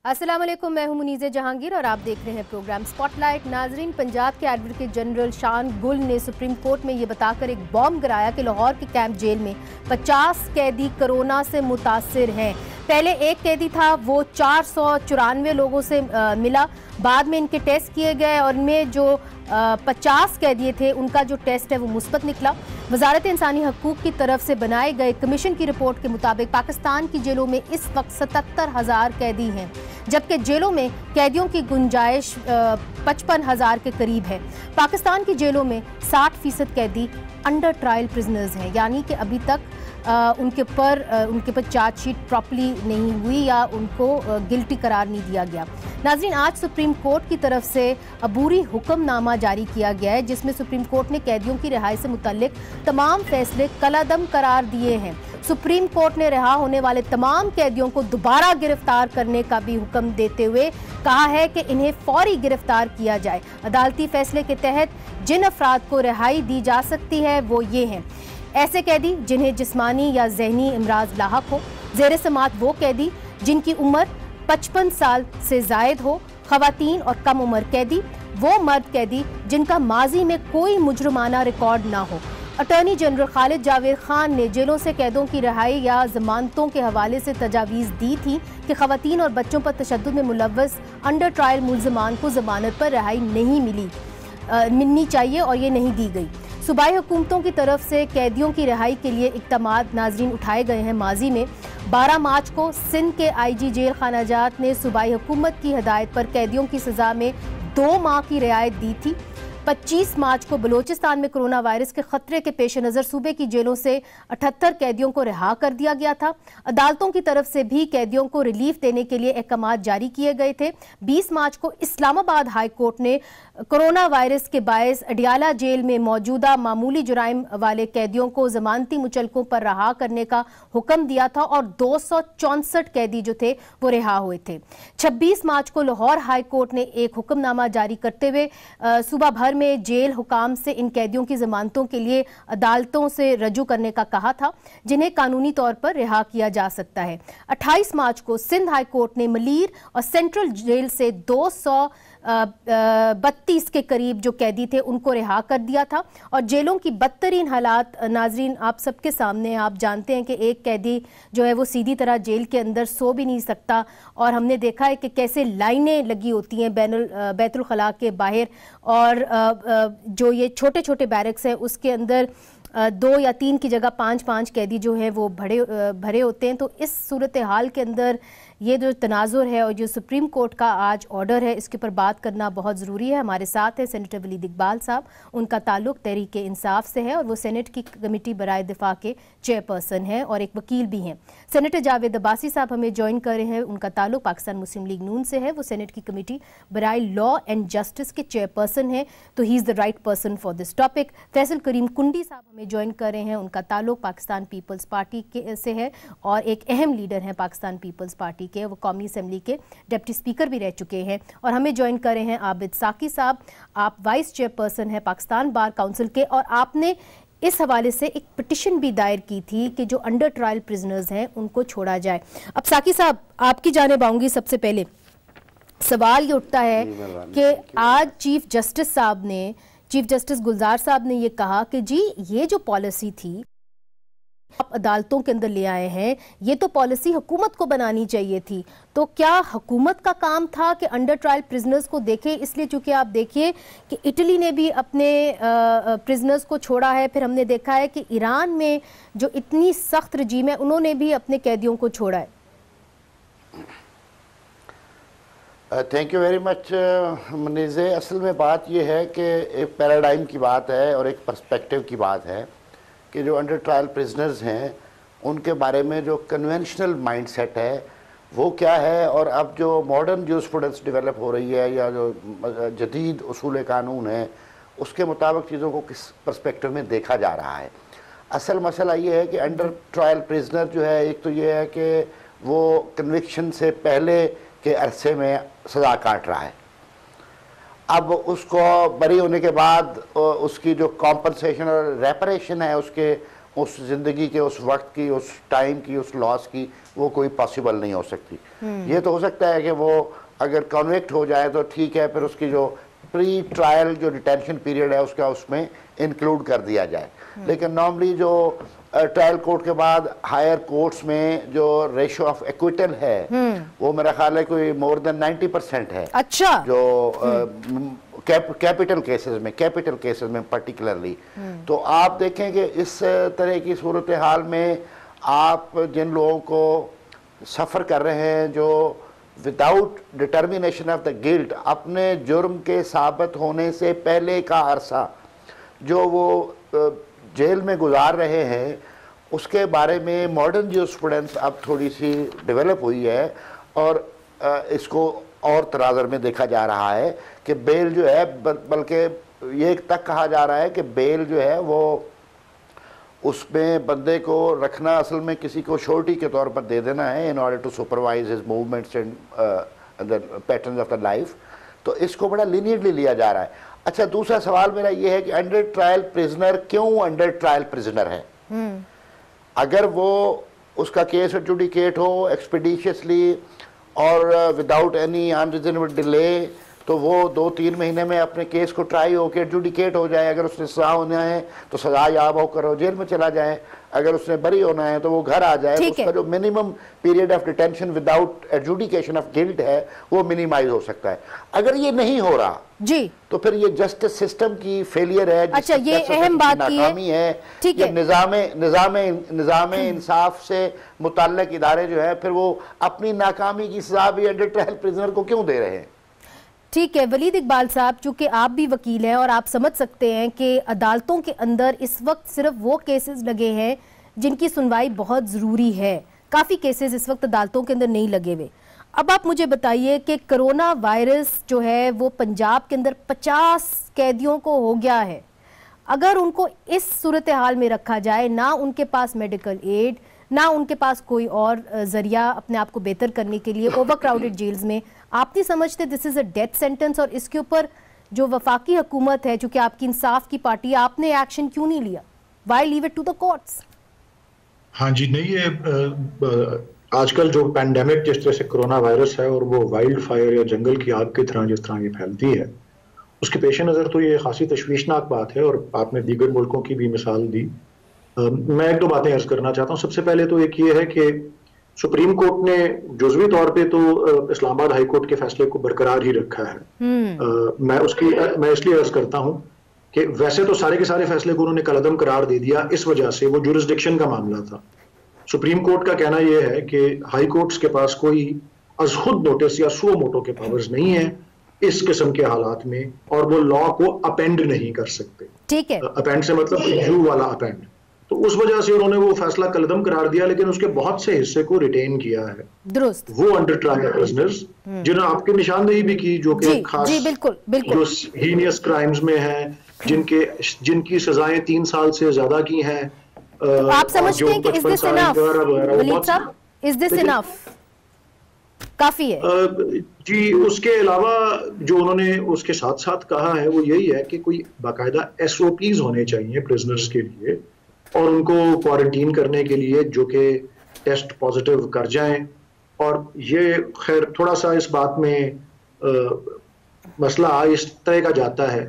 अस्सलाम वालेकुम, मैं हूं मुनीज़े जहांगीर और आप देख रहे हैं प्रोग्राम स्पॉटलाइट। नाजरीन, पंजाब के एडवोकेट जनरल शान गुल ने सुप्रीम कोर्ट में ये बताकर एक बॉम्ब गिराया कि लाहौर के कैंप जेल में 50 कैदी कोरोना से मुतासिर हैं। पहले एक कैदी था, वो 494 लोगों से मिला, बाद में इनके टेस्ट किए गए और इनमें जो 50 कैदी थे उनका जो टेस्ट है वो मुस्बत निकला। वजारत इंसानी हकूक की तरफ से बनाए गए कमीशन की रिपोर्ट के मुताबिक पाकिस्तान की जेलों में इस वक्त 77,000 कैदी हैं, जबकि जेलों में कैदियों की गुंजाइश 55,000 के करीब है। पाकिस्तान की जेलों में 60% कैदी अंडर ट्रायल प्रिजनर्स हैं, यानी कि अभी तक उनके ऊपर चार्जशीट प्रॉपर्ली नहीं हुई या उनको गिल्टी करार नहीं दिया गया। नाज़रीन, आज सुप्रीम कोर्ट की तरफ से अबूरी हुक्मनामा जारी किया गया है, जिसमें सुप्रीम कोर्ट ने कैदियों की रिहाई से मुतल्लिक तमाम फैसले कलादम करार दिए हैं। सुप्रीम कोर्ट ने रिहा होने वाले तमाम कैदियों को दोबारा गिरफ्तार करने का भी हुक्म देते हुए कहा है कि इन्हें फौरी गिरफ्तार किया जाए। अदालती फैसले के तहत जिन अफराद को रिहाई दी जा सकती है वो ये हैं: ऐसे कैदी जिन्हें जिस्मानी या जहनी इमराज लाहक हो, ज़ेर समात वो कैदी जिनकी उम्र 55 साल से जायद हो, खवातीन और कम उम्र कैदी, वो मर्द कैदी जिनका माजी में कोई मुजरमाना रिकॉर्ड ना हो। अटॉर्नी जनरल खालिद जावेद खान ने जेलों से कैदों की रिहाई या जमानतों के हवाले से तजावीज़ दी थी कि खवातीन और बच्चों पर तशद्दुद में मुलव्वस अंडर ट्रायल मुल्ज़मान को जमानत पर रिहाई नहीं मिलनी चाहिए और ये नहीं दी गई। सूबाई हुकूमतों की तरफ से कैदियों की रिहाई के लिए इक़दामात नाज़रीन उठाए गए हैं। माजी में 12 मार्च को सिंध के IG जेल खानाजात ने सूबाई हुकूमत की हिदायत पर कैदियों की सज़ा में 2 माह की रियायत दी थी। 25 मार्च को बलोचिस्तान में कोरोना वायरस के खतरे के पेश नज़र सूबे की जेलों से 78 कैदियों को रिहा कर दिया गया था। अदालतों की तरफ से भी कैदियों को रिलीफ देने के लिए अहकाम जारी किए गए थे। 20 मार्च को इस्लामाबाद हाई कोर्ट ने कोरोना वायरस के बायस अडियाला जेल में मौजूदा मामूली जुराइम वाले कैदियों को जमानती मुचलकों पर रिहा करने का हुक्म दिया था और 264 कैदी जो थे वो रिहा हुए थे। 26 मार्च को लाहौर हाई कोर्ट ने एक हुक्मनामा जारी करते हुए सूबा भर में जेल हुकाम से इन कैदियों की जमानतों के लिए अदालतों से रजू करने का कहा था, जिन्हें कानूनी तौर पर रिहा किया जा सकता है। 28 मार्च को सिंध हाई कोर्ट ने मलीर और सेंट्रल जेल से 232 के करीब जो कैदी थे उनको रिहा कर दिया था। और जेलों की बदतरीन हालात नाजरीन आप सबके सामने, आप जानते हैं कि एक कैदी जो है वो सीधी तरह जेल के अंदर सो भी नहीं सकता और हमने देखा है कि कैसे लाइनें लगी होती हैं बैतुल खला के बाहर, और जो ये छोटे छोटे बैरक्स हैं उसके अंदर 2 या 3 की जगह 5-5 कैदी जो है वो भरे होते हैं। तो इस सूरत हाल के अंदर ये जो तनाजुर है और जो सुप्रीम कोर्ट का आज ऑर्डर है, इसके ऊपर बात करना बहुत ज़रूरी है। हमारे साथ है सेनेटर वलीद इकबाल साहब, उनका ताल्लुक तहरीक इंसाफ से है और वो सेनेट की कमेटी बराए दिफा के चेयरपर्सन हैं और एक वकील भी हैं। सेनेटर जावेद अब्बासी साहब हमें ज्वाइन कर रहे हैं, उनका ताल्लुक पाकिस्तान मुस्लिम लीग नून से है, वो सेनेट की कमेटी बराए लॉ एंड जस्टिस के चेयरपर्सन हैं, तो he is the right person for this topic. Faisal Karim Kundi साहब हमें ज्वाइन कर रहे हैं, उनका ताल्लुक पाकिस्तान पीपल्स पार्टी से है और एक अहम लीडर हैं पाकिस्तान पीपल्स पार्टी के, वो कौमी असम्बली के डिप्टी स्पीकर भी रह चुके हैं। और हमें ज्वाइन कर रहे हैं आबिद साकी साहब, आप वाइस चेयरपर्सन हैं पाकिस्तान बार काउंसिल के, और आपने इस हवाले से एक पिटिशन भी दायर की थी कि जो अंडर ट्रायल प्रिजनर्स हैं उनको छोड़ा जाए। अब साकी साहब आपकी जानिब आऊंगी। सबसे पहले सवाल ये उठता है कि आज चीफ जस्टिस गुलजार साहब ने ये कहा कि जी ये जो पॉलिसी थी आप अदालतों के अंदर ले आए हैं, ये तो पॉलिसी हुकूमत को बनानी चाहिए थी। तो क्या हुकूमत का काम था कि अंडर ट्रायल प्रिजनर्स को देखे? इसलिए चूंकि आप देखिए कि इटली ने भी अपने प्रिजनर्स को छोड़ा है, फिर हमने देखा है कि ईरान में जो इतनी सख्त रजीम है उन्होंने भी अपने कैदियों को छोड़ा है। Thank you very much Munizae. असल में बात यह है कि एक पैराडाइम की बात है और एक पर्सपेक्टिव की बात है कि जो अंडर ट्रायल प्रिजनर्स हैं उनके बारे में जो कन्वेंशनल माइंडसेट है वो क्या है, और अब जो मॉडर्न जूरिस्प्रूडेंस डेवलप हो रही है या जो जदीद उसूल कानून है उसके मुताबिक चीज़ों को किस पर्सपेक्टिव में देखा जा रहा है। असल मसला ये है कि अंडर ट्रायल प्रिजनर जो है, एक तो ये है कि वो कन्विक्शन से पहले के अरसे में सज़ा काट रहा है, अब उसको बरी होने के बाद उसकी जो कॉम्पनसेशन और रेपरेशन है उसके उस ज़िंदगी के उस वक्त की, उस टाइम की, उस लॉस की वो कोई पॉसिबल नहीं हो सकती। ये तो हो सकता है कि वो अगर कन्विक्ट हो जाए तो ठीक है, फिर उसकी जो प्री ट्रायल जो डिटेंशन पीरियड है उसका उसमें इंक्लूड कर दिया जाए। लेकिन नॉर्मली जो ट्रायल कोर्ट के बाद हायर कोर्ट्स में जो रेशो ऑफ एक्विटल है वो मेरा ख्याल है कोई मोर देन 90% है। अच्छा। जो कैपिटल केसेस में पर्टिकुलरली। तो आप देखें कि इस तरह की सूरत हाल में आप जिन लोगों को सफ़र कर रहे हैं जो without determination of the guilt अपने जुर्म के साबित होने से पहले का अरसा जो वो जेल में गुजार रहे हैं, उसके बारे में मॉडर्न जूरिस्प्रूडेंस अब थोड़ी सी डेवलप हुई है और इसको और तराजर में देखा जा रहा है कि बेल जो है, बल्कि ये तक कहा जा रहा है कि बेल जो है वो उसमें बंदे को रखना असल में किसी को श्योरिटी के तौर पर दे देना है in order to supervise his movements and the patterns of the life. तो इसको बड़ा लीनियरली लिया जा रहा है। अच्छा, दूसरा सवाल मेरा ये है कि अंडर ट्रायल प्रिजनर क्यों अंडर ट्रायल प्रिजनर है? अगर वो उसका केस एडजुडिकेट हो एक्सपीडिशियसली और विदाउट एनी अनरीजनेबल डिले तो वो 2-3 महीने में अपने केस को ट्राई होकर एडजुडिकेट हो जाए। अगर उसने सजा होना है तो सजा याब होकर वो जेल में चला जाए, अगर उसने बरी होना है तो वो घर आ जाए। तो उसका जो minimum period of detention without adjudication of guilt है वो मिनिमाइज हो सकता है। अगर ये नहीं हो रहा जी तो फिर ये जस्टिस सिस्टम की फेलियर है। अच्छा, ये अहम बात नाकामी है। ठीक है, निज़ाम इंसाफ से मुतल्लिक इदारे जो है फिर वो अपनी नाकामी की सजा भी अंडर ट्रायल प्रिजनर को क्यों दे रहे हैं? ठीक है वलीद इकबाल साहब, चूंकि आप भी वकील हैं और आप समझ सकते हैं कि अदालतों के अंदर इस वक्त सिर्फ वो केसेस लगे हैं जिनकी सुनवाई बहुत ज़रूरी है। काफ़ी केसेस इस वक्त अदालतों के अंदर नहीं लगे हुए। अब आप मुझे बताइए कि कोरोना वायरस जो है वो पंजाब के अंदर 50 कैदियों को हो गया है। अगर उनको इस सूरत हाल में रखा जाए, ना उनके पास मेडिकल एड, ना उनके पास कोई और जरिया अपने आप को बेहतर करने के लिए, ओवर क्राउडेड जेल्स में, आप नहीं समझते this is a death sentence? और इसके ऊपर जो वफाकी हुकूमत है, चूंकि आपकी इंसाफ की पार्टी, आपने एक्शन क्यों नहीं लिया? Why leave it to the courts? हाँ जी, नहीं, ये आजकल जो पैंडेमिक जिस तरह से कोरोना वायरस है और वो वाइल्ड फायर या जंगल की आग की तरह जिस तरह ये फैलती है, उसके पेश नज़र तो ये खासी तशवीशनाक बात है। और आपने दीगर मुल्कों की भी मिसाल दी। मैं एक दो बातें अर्ज करना चाहता हूँ। सबसे पहले तो एक ये है कि सुप्रीम कोर्ट ने जुज़वी तौर पे तो इस्लामाबाद हाई कोर्ट के फैसले को बरकरार ही रखा है। मैं इसलिए अर्ज करता हूँ कि वैसे तो सारे के सारे फैसले को उन्होंने कलअदम करार दे दिया, इस वजह से वो जुरिस्डिक्शन का मामला था। सुप्रीम कोर्ट का कहना यह है कि हाई कोर्ट्स के पास कोई अज खुद नोटिस या सुओ मोटो के पावर्स नहीं है इस किस्म के हालात में, और वो लॉ को अपेंड नहीं कर सकते। ठीक है, अपेंड से मतलब यू वाला अपेंड। तो उस वजह से उन्होंने वो फैसला कलदम करार दिया, लेकिन उसके बहुत से हिस्से को रिटेन किया है। दुरुस्त। वो अंडर ट्रायल प्रिजनर्स जिन्होंने आपकी निशानदेही भी की, जो कि खास जो हीनियस क्राइम्स में है, जिनकी सजाएं 3 साल से ज्यादा की हैं। आप समझते हैं कि इज दिस इनफ वलीद साहब? Is this enough? काफी है जी। उसके अलावा जो उन्होंने उसके साथ साथ कहा है वो यही है कि कोई बाकायदा SOPs होने चाहिए प्रिजनर्स के लिए, और उनको क्वारंटीन करने के लिए जो कि टेस्ट पॉजिटिव कर जाएं। और ये खैर थोड़ा सा इस बात में मसला इस तरह का जाता है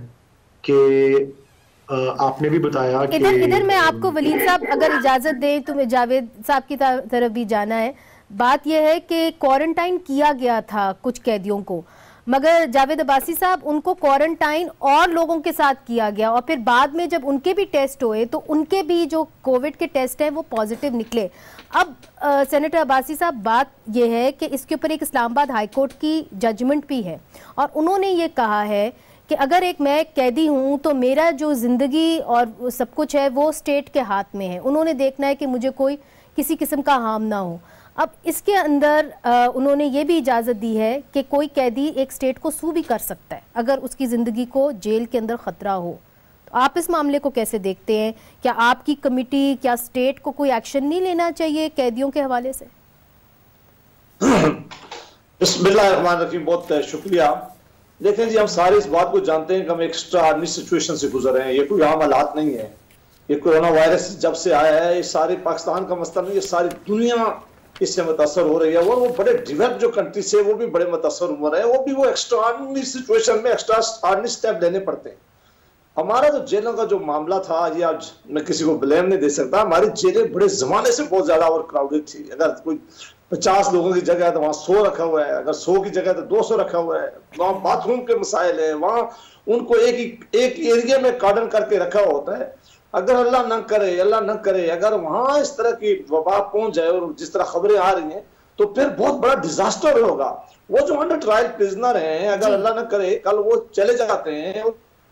कि आपने भी बताया कि इधर मैं आपको वलीद साहब अगर इजाजत दें तो मैं जावेद साहब की तरफ भी जाना है। बात यह है कि क्वारंटाइन किया गया था कुछ कैदियों को, मगर जावेद अब्बासी साहब उनको क्वारंटाइन और लोगों के साथ किया गया, और फिर बाद में जब उनके भी टेस्ट हुए तो उनके भी जो कोविड के टेस्ट हैं वो पॉजिटिव निकले। अब सेनेटर अब्बासी साहब, बात यह है कि इसके ऊपर एक इस्लामाबाद हाई कोर्ट की जजमेंट भी है, और उन्होंने ये कहा है कि अगर मैं कैदी हूँ तो मेरा जो ज़िंदगी और सब कुछ है वो स्टेट के हाथ में है। उन्होंने देखना है कि मुझे कोई किसी किस्म का हार्म ना हो। अब इसके अंदर उन्होंने ये भी इजाज़त दी है कि कोई कैदी एक स्टेट को सू भी कर सकता है अगर उसकी ज़िंदगी को जेल के अंदर ख़तरा हो। तो आप इस मामले को कैसे देखते हैं? क्या आपकी कमिटी, क्या स्टेट को कोई एक्शन नहीं लेना चाहिए कैदियों के हवाले से? बिस्मिल्लाहिर्रहमानिर्रहीम, बहुत शुक्रिया। देखें जी, हम सारे इस बात को जानते हैं कि हम एक्स्ट्रा सिचुएशन से गुजर रहे हैं, ये कोई आम हालात नहीं है। ये कोरोना वायरस जब से आया है, ये सारे पाकिस्तान का मसला नहीं, ये सारी दुनिया इससे मुतासर हो रही है। और वो बड़े डेवलप जो कंट्री से वो भी बड़े मुतासर हो रहे हैं, वो भी वो एक्स्ट्राऑर्डिनरी सिचुएशन में एक्स्ट्राऑर्डिनरी स्टेप लेने पड़ते हैं। हमारा तो जेलों का जो मामला था, ये आज मैं किसी को ब्लेम नहीं दे सकता, हमारी जेलें बड़े जमाने से बहुत ज्यादा ओवर क्राउडेड थी। अगर कोई 50 लोगों की जगह है तो वहां 100 रखा हुआ है, अगर 100 की जगह तो 200 रखा हुआ है। वहां बाथरूम के मसाइल है, वहां उनको एक एरिया में कार्डन करके रखा होता है। अगर अल्लाह न करे अगर वहां इस तरह की वबा पहुंच जाए और जिस तरह खबरें आ रही हैं, तो फिर बहुत बड़ा डिजास्टर होगा। वो जो अंडर ट्रायल प्रिजनर हैं, अगर अल्लाह न करे कल वो चले जाते हैं,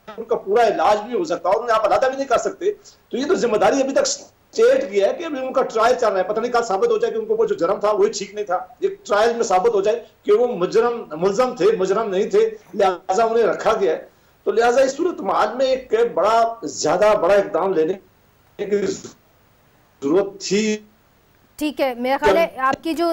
उनका पूरा इलाज भी हो सकता है और उन्हें आप अलादा भी नहीं कर सकते। तो ये तो जिम्मेदारी अभी तक स्टेट की है कि अभी उनका ट्रायल चल रहा है। पता नहीं कल साबित हो जाए कि उनको वो जो जुर्म था वही ठीक नहीं था। एक ट्रायल में साबित हो जाए कि वो मुलजम थे, मुजरम नहीं थे, लिहाजा उन्हें रखा गया है। तो लिहाजा इस सूरत माल में एक ज्यादा बड़ा इकदाम लेने की जरूरत थी। ठीक है, मेरा ख्याल है आपकी जो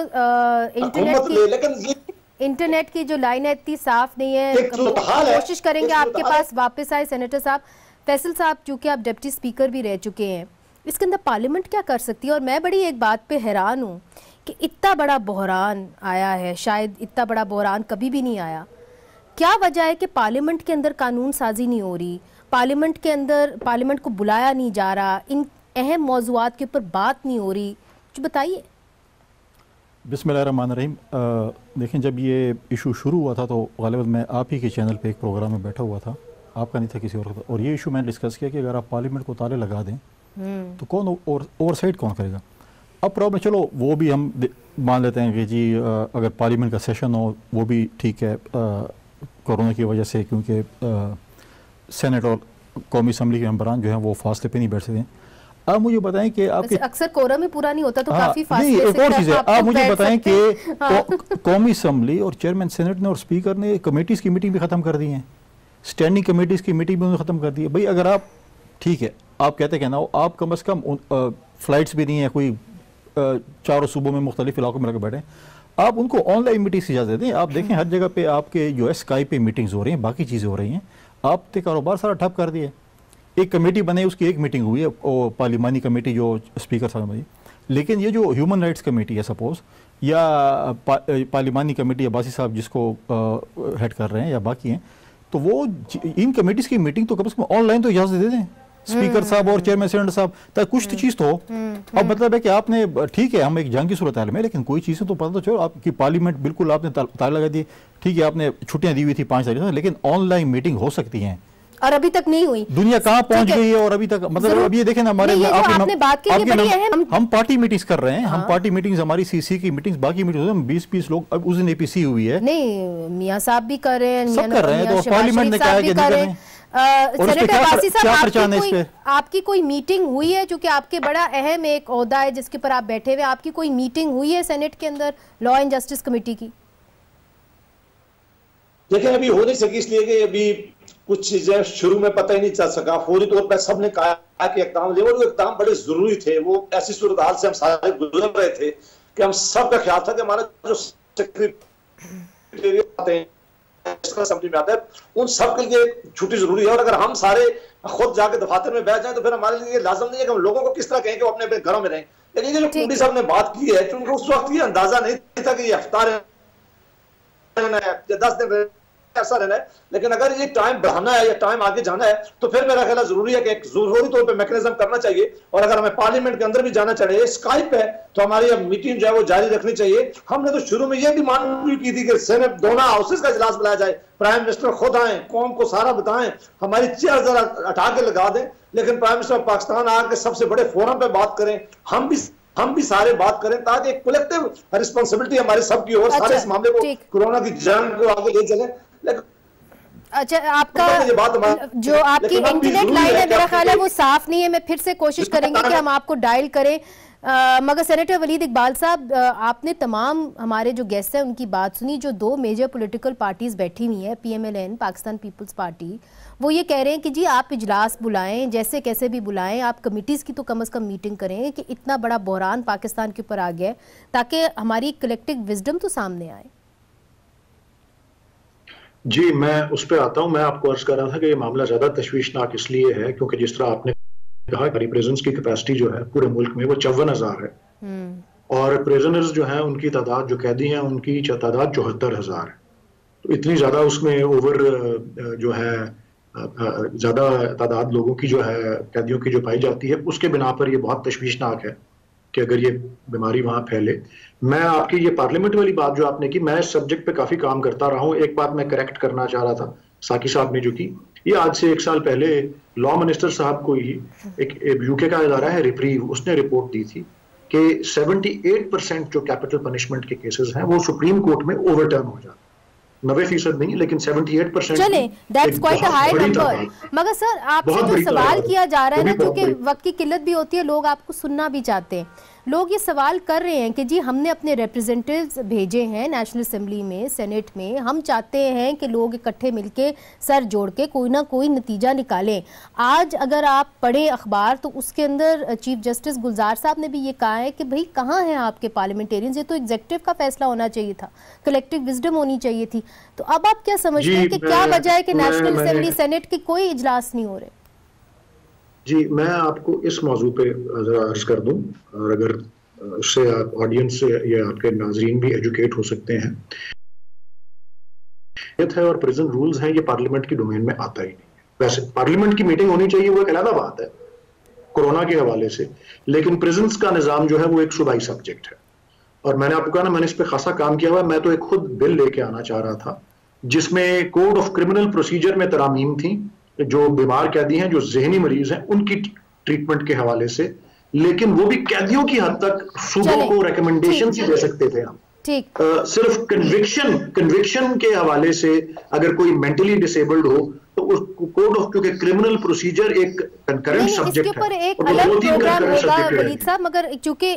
इंटरनेट की जो लाइन है इतनी साफ नहीं है, कोशिश करेंगे आपके पास वापस आए। सेनेटर साहब, फैसल साहब, चूंकि आप डिप्टी स्पीकर भी रह चुके हैं, इसके अंदर पार्लियामेंट क्या कर सकती है? और मैं बड़ी एक बात पे हैरान हूँ कि इतना बड़ा बहरान आया है, शायद इतना बड़ा बहरान कभी भी नहीं आया। क्या वजह है कि पार्लियामेंट के अंदर कानून साजी नहीं हो रही, पार्लियामेंट के अंदर पार्लियामेंट को बुलाया नहीं जा रहा, इन अहम मौज़ूआत के ऊपर बात नहीं हो रही? कुछ बताइए। बिस्मिल्लाहिर्रहमानिर्रहीम। देखें, जब ये इशू शुरू हुआ था तो ग़ालिबन मैं आप ही के चैनल पे एक प्रोग्राम में बैठा हुआ था, आपका नहीं था, किसी और का था, और ये इशू मैंने डिस्कस किया कि अगर आप पार्लियामेंट को ताले लगा दें तो कौन ओवरसाइट कौन करेगा। अब प्रॉब्लम, चलो वो भी हम मान लेते हैं कि जी अगर पार्लियामेंट का सेशन हो वो भी ठीक है, कोरोना की वजह से, क्योंकि सेनेट और कौमी असम्बली के मेंबरान जो हैं वो फासले पे नहीं बैठ सकते। आप मुझे बताएं कि आपके अक्सर कोरम ही पूरा नहीं होता तो काफी फासले नहीं, से एक और चीज़ है, आप मुझे बताएं कि हाँ। कौमी असम्बली और चेयरमैन सेनेट ने और स्पीकर ने कमेटीज़ की मीटिंग भी ख़त्म कर दी है, स्टैंडिंग कमेटीज़ की मीटिंग भी उन्होंने ख़त्म कर दी है। भाई अगर आप, ठीक है, आप कहते कहना हो, आप कम अज़ कम फ़्लाइट्स भी नहीं है, कोई चारों सूबों में मुख्तलिफ इलाकों में लगे बैठे, आप उनको ऑनलाइन मीटिंग की इजाज़त दें। आप देखें हर जगह पे आपके जो है स्काइप पे मीटिंग्स हो रही हैं, बाकी चीज़ें हो रही हैं, आपने कारोबार सारा ठप कर दिया। एक कमेटी बने, उसकी एक मीटिंग हुई है, वो पार्लिमानी कमेटी जो स्पीकर साहब बनी, लेकिन ये जो ह्यूमन राइट्स कमेटी है सपोज़, या पार्लिमानी कमेटी अब्बासी साहब जिसको हेड कर रहे हैं या बाकी हैं, तो वो इन कमेटीज़ की मीटिंग तो कम से कम ऑनलाइन तो इजाज़त दे दें स्पीकर साहब और चेयरमैन सेनेटर साहब, ताकि कुछ तो चीज़ तो हो। अब मतलब है कि आपने, ठीक है हम एक जंग की सूरत हाल में, लेकिन कोई चीज़ें तो पता तो चलो। आपकी पार्लियामेंट बिल्कुल आपने ताला लगा दी, ठीक है, आपने छुट्टियां दी हुई थी 5 तारीख, लेकिन ऑनलाइन मीटिंग हो सकती हैं और अभी तक नहीं हुई। दुनिया कहाँ पहुंच गई है और अभी तक, मतलब अब ये देखें ना, हमारे आपने बात की हम पार्टी मीटिंग्स कर रहे हैं, हम पार्टी मीटिंग्स, हमारी सीसी की मीटिंग्स, बाकी मीटिंग्स 20-20 लोग, अब उस दिन एपीसी हुई है, नहीं मियां साहब भी कर रहे हैं, सब कर रहे हैं, तो पार्लियामेंट ने कहा है कि नहीं कर रहे हैं। सेनेटर अब्बासी साहब, आपकी कोई मीटिंग हुई है, जो कि आपके बड़ा अहम एक ओहदा है जिसके पर आप बैठे हुए, आपकी कोई मीटिंग हुई है सेनेट के अंदर लॉ एंड जस्टिस कमेटी की? देखिए अभी हो नहीं सकी, इसलिए कि अभी कुछ चीजें शुरू में पता ही नहीं चल सका। फौरी तौर पर सबने कहा कि इक़दाम ले, वो इक़दाम बड़े जरूरी थे। वो ऐसी सूरत हाल से हम सारे गुजर रहे थे कि हम सबका ख्याल था कि हमारा जो सेक्रेटरी आते हैं, समझ में आता है, उन सब के लिए छुट्टी जरूरी है। और अगर हम सारे खुद जाके दफातर में बैठ जाए तो फिर हमारे लिए लाजम नहीं है कि हम लोगों को किस तरह कहें कि वो अपने अपने घरों में रहें। लेकिन ये जो पूरी साहब ने बात की है, क्योंकि उस वक्त ये अंदाजा नहीं था कि ये हफ्ता रहना है या 10 दिन ऐसा रहना है, लेकिन अगर ये टाइम बढ़ाना है या टाइम आगे जाना है तो फिर मेरा ख्याल जरूरी है कि एक जरूरी तौर पे मैकेनिज्म करना चाहिए। और अगर हमें पार्लियामेंट के अंदर भी जाना चाहिए, स्काइप है, तो हमारी अब मीटिंग जो है वो जारी रखनी चाहिए। हमने तो शुरू में ये डिमांड भी की थी कि सेनेट दोनों हाउसेस का इजलास बुलाया जाए, प्राइम मिनिस्टर खुद आए, कौम को सारा बताएं, हमारी चेयर जरा हटा के लगा दें, लेकिन प्राइम मिनिस्टर पाकिस्तान आके सबसे बड़े फोरम पे बात करें, हम भी सारे बात करें, ताकि एक कलेक्टिव रिस्पांसिबिलिटी हमारी सबकी हो, सारे इस मामले को, कोरोना की जंग को आगे ले चले। अच्छा, आपका जो आपकी इंटरनेट लाइन है मेरा ख्याल है वो साफ नहीं है, मैं फिर से कोशिश करेंगे कि हम आपको डायल करें। मगर सेनेटर वलीद इकबाल साहब, आपने तमाम हमारे जो गेस्ट हैं उनकी बात सुनी। जो 2 मेजर पॉलिटिकल पार्टीज बैठी हुई हैं, PMLN पाकिस्तान पीपल्स पार्टी, वो ये कह रहे हैं कि जी आप इजलास बुलाएं, जैसे कैसे भी बुलाएं, आप कमिटीज़ की तो कम से कम मीटिंग करें कि इतना बड़ा बहरान पाकिस्तान के ऊपर आ गया है, ताकि हमारी कलेक्टिव विजडम तो सामने आए। जी, मैं उस पर आता हूं। मैं आपको अर्ज कर रहा था कि ये मामला ज्यादा तशवीशनाक इसलिए है क्योंकि जिस तरह आपने कहा कि प्रिजन्स की कैपेसिटी जो है पूरे मुल्क में वो 54,000 है और प्रिजनर्स जो हैं उनकी तादाद, जो कैदी हैं उनकी तादाद 74,000 है। तो इतनी ज्यादा उसमें ओवर जो है ज्यादा तादाद लोगों की जो है कैदियों की जो पाई जाती है, उसके बिना पर ये बहुत तशवीशनाक है कि अगर ये बीमारी वहां फैले। मैं आपकी ये पार्लियामेंट वाली बात जो आपने की, मैं इस सब्जेक्ट पे काफी काम करता रहा हूँ। एक बात मैं करेक्ट करना चाह रहा था, साकी साहब ने जो की, ये आज से 1 साल पहले लॉ मिनिस्टर साहब को ही एक यूके का इदारा है रिप्रीव, उसने रिपोर्ट दी थी कि 78% जो कैपिटल पनिशमेंट के केसेस हैं वो सुप्रीम कोर्ट में ओवरटर्न हो जाते हैं। 90% नहीं, लेकिन 78%। चले, that's quite a high number. मगर सर आपसे जो सवाल किया जा रहा है ना, क्योंकि वक्त की किल्लत भी होती है, लोग आपको सुनना भी चाहते हैं। लोग ये सवाल कर रहे हैं कि जी हमने अपने रिप्रेजेंटेटिव्स भेजे हैं नेशनल असेंबली में, सेनेट में, हम चाहते हैं कि लोग इकट्ठे मिलके सर जोड़ के कोई ना कोई नतीजा निकालें। आज अगर आप पढ़ें अखबार तो उसके अंदर चीफ जस्टिस गुलजार साहब ने भी ये कहा है कि भाई कहाँ हैं आपके पार्लियामेंटेरियंस, ये तो एग्जीक्यूटिव का फैसला होना चाहिए था, कलेक्टिव विजडम होनी चाहिए थी। तो अब आप क्या समझते हैं कि क्या वजह है कि नेशनल असेंबली सेनेट के कोई इजलास नहीं हो रहे? जी, मैं आपको इस मौजू पे जरा अर्ज कर दूं, और अगर उससे ऑडियंस या आपके नाजरीन भी एजुकेट हो सकते हैं। है और प्रिजन रूल्स हैं, ये पार्लियामेंट की डोमेन में आता ही नहीं है। वैसे पार्लियामेंट की मीटिंग होनी चाहिए, वो एक अलग बात है कोरोना के हवाले से, लेकिन प्रिजन्स का निजाम जो है वो एक सूबाई सब्जेक्ट है। और मैंने आपको कहा ना, मैंने इस पे खासा काम किया हुआ है। मैं तो एक खुद बिल लेके आना चाह रहा था जिसमें कोड ऑफ क्रिमिनल प्रोसीजर में तरामीम थी, जो बीमार कैदी हैं, जो जहनी मरीज हैं, उनकी ट्रीटमेंट के हवाले से, लेकिन वो भी कैदियों की हद तक सूबों को रिकमेंडेशन ही दे सकते थे हम। सिर्फ कन्विक्शन के हवाले से अगर कोई मेंटली डिसेबल्ड हो तो उस कोड ऑफ, क्योंकि क्रिमिनल प्रोसीजर एक कंकरेंट सब्जेक्ट है, इसके ऊपर एक अलग प्रोग्राम होगा वलीद साहब, मगर चूंकि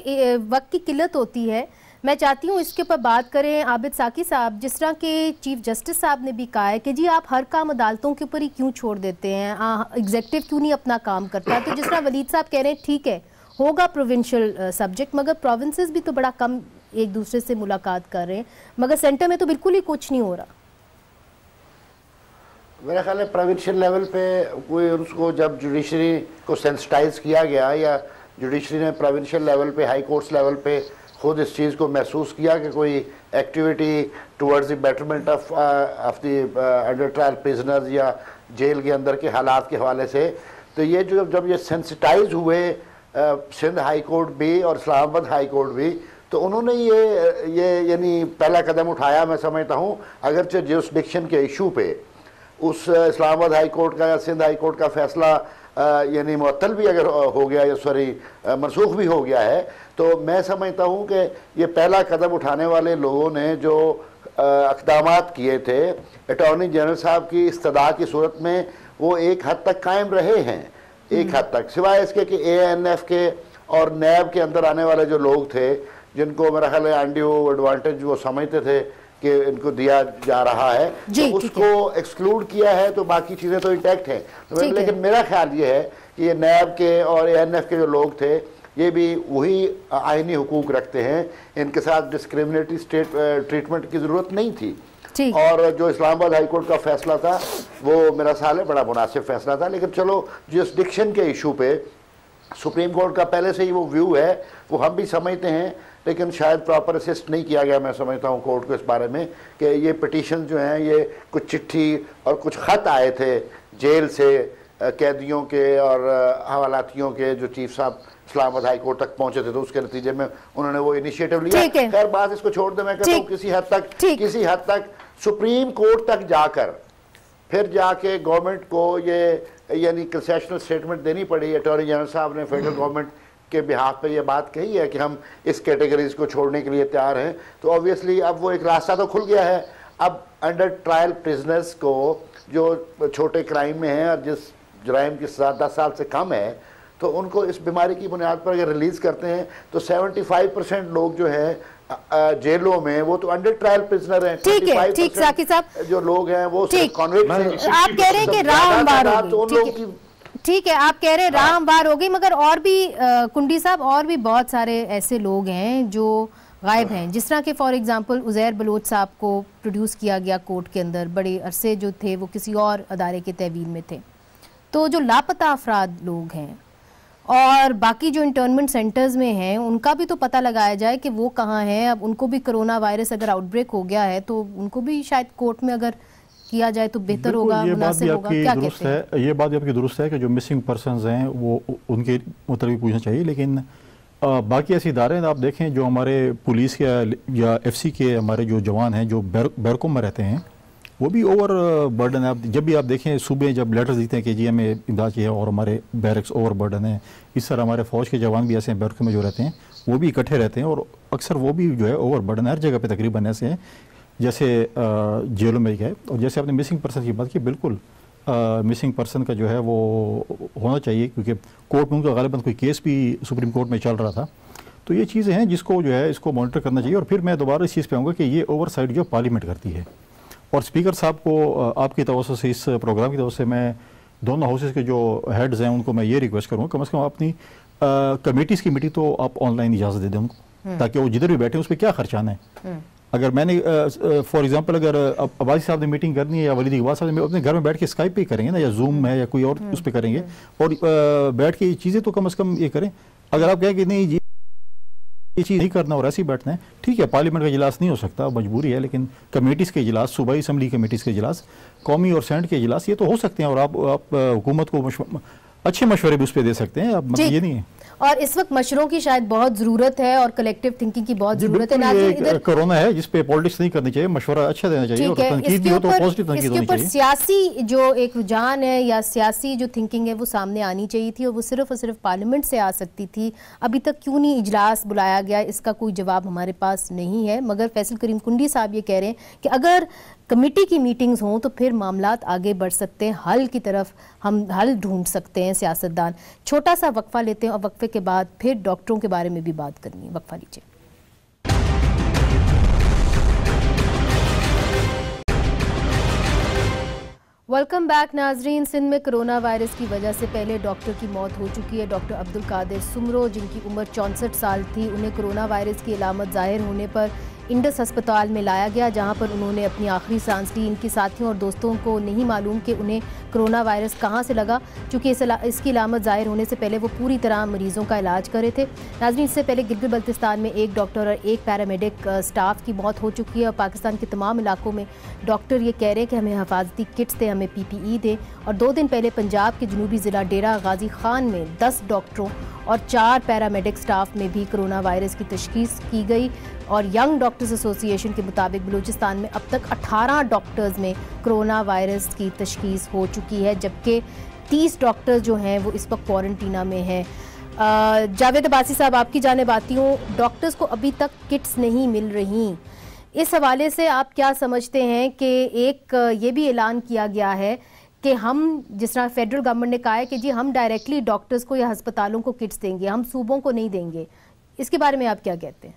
वक्त की किल्लत होती है, मैं चाहती हूँ इसके ऊपर बात करें। आबिद साकी साहब, जिस तरह के चीफ जस्टिस साहब ने भी कहा है कि जी आप हर काम अदालतों के ऊपर ही क्यों छोड़ देते हैं, एग्जीक्यूटिव क्यों नहीं अपना काम करता। तो जिस तरह वलीद साहब कह रहे हैं ठीक है होगा प्रोविंशियल सब्जेक्ट, मगर प्रोविंसेस भी तो बड़ा कम एक दूसरे से मुलाकात कर रहे हैं, मगर सेंटर में तो बिल्कुल ही कुछ नहीं हो रहा। मेरा ख्याल है प्रोविंशियल लेवल पे कोई उसको जब जुडिशरी को सेंसिटाइज किया गया, या जुडिशरी ने प्रोविंशियल लेवल पे, हाई कोर्ट्स लेवल पे खुद इस चीज़ को महसूस किया कि कोई activity towards the betterment of the under trial prisoners या जेल के अंदर के हालात के हवाले से, तो ये जो जब ये सेंसिटाइज हुए सिंध हाई कोर्ट भी और इस्लामाबाद हाई कोर्ट भी, तो उन्होंने ये यानी पहला कदम उठाया। मैं समझता हूँ अगरचे ज्यूरिसडिक्शन के इशू पे उस इस्लामाबाद हाई कोर्ट का या सिंध हाई कोर्ट का फैसला यानी मुअत्तल भी अगर हो गया या सॉरी मनसूख भी हो गया है, तो मैं समझता हूँ कि ये पहला कदम उठाने वाले लोगों ने जो इक़दामात किए थे अटॉर्नी जनरल साहब की इस्तदा की सूरत में, वो एक हद तक कायम रहे हैं, एक हद तक, सिवाय इसके कि ANF के और नैब के अंदर आने वाले जो लोग थे जिनको मेरा ख्याल है अनड्यू एडवांटेज वो समझते थे कि इनको दिया जा रहा है, तो उसको एक्सक्लूड किया है, तो बाकी चीज़ें तो इंटैक्ट हैं। तो लेकिन मेरा ख्याल ये है कि ये नैब के और ANF के जो लोग थे ये भी वही आइनी हुकूक रखते हैं, इनके साथ डिस्क्रिमिनेटरी ट्रीटमेंट की ज़रूरत नहीं थी। और जो इस्लामाबाद हाई कोर्ट का फैसला था वो मेरा ख्याल है बड़ा मुनासिब फैसला था। लेकिन चलो ज्यूरिसडिक्शन के इशू पे सुप्रीम कोर्ट का पहले से ही वो व्यू है, वो हम भी समझते हैं, लेकिन शायद प्रॉपर असिस्ट नहीं किया गया, मैं समझता हूँ कोर्ट को इस बारे में कि ये पिटीशन जो हैं, ये कुछ चिट्ठी और कुछ ख़त आए थे जेल से कैदियों के और हवालातियों के, जो चीफ साहब इस्लामाबाद हाई कोर्ट तक पहुंचे थे, तो उसके नतीजे में उन्होंने वो इनिशिएटिव लिया। खैर बात इसको छोड़ दे, मैं कहता हूँ किसी हद तक सुप्रीम कोर्ट तक जाकर फिर जाके गवर्नमेंट को ये यानी कंसेशनल स्टेटमेंट देनी पड़ी। अटॉर्नी जनरल साहब ने फेडरल गवर्नमेंट के बिहाफ पे ये बात कही है कि हम इस कैटेगरीज को छोड़ने के लिए तैयार हैं, तो ऑब्वियसली अब वो एक रास्ता तो खुल गया है। अब अंडर ट्रायल प्रिजनर्स को जो छोटे क्राइम में हैं और जिस जुराइम की सज़ा 10 साल से कम है, तो उनको इस बीमारी की बुनियाद पर अगर रिलीज़ करते हैं तो 75% लोग जो हैं जेलों में वो तो अंडर ट्रायल प्रिजनर हैं। ठीक है, ठीक साकी साहब, जो लोग हैं वो कॉन्विक्ट हैं। आप कह रहे हैं कि राह हमवार होगी, ठीक है, आप कह रहे हैं राह हमवार होगी, मगर और भी कुंडी साहब और भी बहुत सारे ऐसे लोग हैं जो गायब हैं, जिस तरह के फॉर एग्जांपल उज़ैर बलोच साहब को प्रोड्यूस किया गया कोर्ट के अंदर, बड़े अरसे जो थे वो किसी और अदारे के तहवील में थे। तो जो लापता अफराद लोग हैं और बाकी जो इंटर्नमेंट सेंटर्स में हैं उनका भी तो पता लगाया जाए कि वो कहाँ हैं। अब उनको भी कोरोना वायरस अगर आउटब्रेक हो गया है तो उनको भी शायद कोर्ट में अगर किया जाए तो बेहतर होगा, मुनासिब होगा। क्या कहते हैं? ये बात भी आपकी दुरुस्त है कि जो मिसिंग पर्सनस हैं वो उनके मतलब पूछना चाहिए, लेकिन बाकी ऐसे इदारे हैं आप देखें जो हमारे पुलिस के या FC के हमारे जो जवान हैं जो बैरकों में रहते हैं वो भी ओवर बर्डन है। आप जब भी आप देखें सुबह जब लेटर्स देते हैं कि जी हमें इमदाद चाहिए और हमारे बैरक्स ओवर बर्डन है, इस तरह हमारे फ़ौज के जवान भी ऐसे हैं बैरकों में जो रहते हैं वो भी इकट्ठे रहते हैं और अक्सर वो भी जो है ओवर बर्डन हर जगह पे तकरीबन ऐसे हैं जैसे जेलों में है। और जैसे आपने मिसिंग पर्सन की बात की, बिल्कुल मिसिंग पर्सन का जो है वो होना चाहिए क्योंकि कोर्ट में उनका गालिबन कोई केस भी सुप्रीम कोर्ट में चल रहा था। तो ये चीज़ें हैं जिसको जो है इसको मॉनिटर करना चाहिए। और फिर मैं दोबारा इस चीज़ पे आऊँगा कि ये ओवरसाइट जो पार्लियामेंट करती है और स्पीकर साहब को आपकी तवज्जो से इस प्रोग्राम की तवज्जो से मैं दोनों हाउसेस के जो हेड्स हैं उनको मैं ये रिक्वेस्ट करूँगा कम से कम अपनी कमेटीज़ की मीटिंग तो आप ऑनलाइन इजाज़त दे दें उनको, ताकि वो जिधर भी बैठे उस पर क्या खर्चाना है। अगर मैंने फॉर एग्जांपल अगर अब्बासी साहब ने मीटिंग करनी है या वलीद इकबाल साहब ने अपने घर में बैठ के स्काइप पे करेंगे ना, या जूम है या कोई और उस पर करेंगे और बैठ के ये चीज़ें तो कम से कम ये करें। अगर आप कहें कि नहीं ये चीज़ नहीं करना और ऐसे ही बैठना है, ठीक है, पार्लियामेंट का इजलास नहीं हो सकता, मजबूरी है, लेकिन कमेटीज़ के इजलास, सूबाई असम्बली कमेटीज़ के इजलास, कौमी और सेनेट के इजलास ये तो हो सकते हैं और आप हुकूमत को अच्छे मशवरे भी उस पर दे सकते हैं। अब ये नहीं है और इस वक्त मशवरों की शायद बहुत जरूरत है और कलेक्टिव थिंकिंग की बहुत जरूरत है। इधर कोरोना है जिस पे पॉलिटिक्स नहीं करनी चाहिए, मशवरा अच्छा देना चाहिए और तनकीद भी हो तो पॉजिटिव तनकीद होनी चाहिए। सियासी जो एक रुझान है या सियासी जो थिंकिंग है वो सामने आनी चाहिए थी और वो सिर्फ और सिर्फ पार्लियामेंट से आ सकती थी। अभी तक क्यों नहीं इजलास बुलाया गया, इसका कोई जवाब हमारे पास नहीं है। मगर फैसल करीम कुंडी साहब ये कह रहे हैं कि अगर कमेटी की मीटिंग्स हों तो फिर मामलात आगे बढ़ सकते हैं, हल की तरफ हम हल ढूंढ सकते हैं सियासतदान। छोटा सा वक्फा लेते हैं और वक्फे के बाद फिर डॉक्टरों के बारे में भी बात करनी है। वक्फा लीजिए। वेलकम बैक नाजरीन। सिंध में कोरोना वायरस की वजह से पहले डॉक्टर की मौत हो चुकी है। डॉक्टर अब्दुल कादिर सुमरो जिनकी उम्र 64 साल थी, उन्हें कोरोना वायरस की अलामत जाहिर होने पर इंडस अस्पताल में लाया गया जहां पर उन्होंने अपनी आखिरी सांस ली। इनके साथियों और दोस्तों को नहीं मालूम कि उन्हें कोरोना वायरस कहां से लगा, क्योंकि इसकी अलामत जाहिर होने से पहले वो पूरी तरह मरीजों का इलाज कर रहे थे। नाज़रीन, इससे पहले गिलगित बल्तिस्तान में एक डॉक्टर और एक पैरामेडिक स्टाफ की मौत हो चुकी है और पाकिस्तान के तमाम इलाकों में डॉक्टर ये कह रहे हैं कि हमें हिफाजती किट्स दें, हमें PPE दें। और 2 दिन पहले पंजाब के जनूबी ज़िला डेरा गाजी खान में 10 डॉक्टरों और 4 पैरामेडिक स्टाफ में भी कोरोना वायरस की तशखीस की गई। और यंग डॉक्टर्स एसोसिएशन के मुताबिक बलूचिस्तान में अब तक 18 डॉक्टर्स में कोरोना वायरस की तशखीस हो चुकी है, जबकि 30 डॉक्टर्स जो हैं वो इस वक्त क्वारंटीना में हैं। जावेद अब्बासी साहब, आपकी जानिब आती हूँ, डॉक्टर्स को अभी तक किट्स नहीं मिल रही, इस हवाले से आप क्या समझते हैं कि एक ये भी ऐलान किया गया है कि हम, जिस तरह फेडरल गवर्नमेंट ने कहा है कि जी हम डायरेक्टली डॉक्टर्स को या अस्पतालों को किट्स देंगे, हम सूबों को नहीं देंगे, इसके बारे में आप क्या कहते हैं?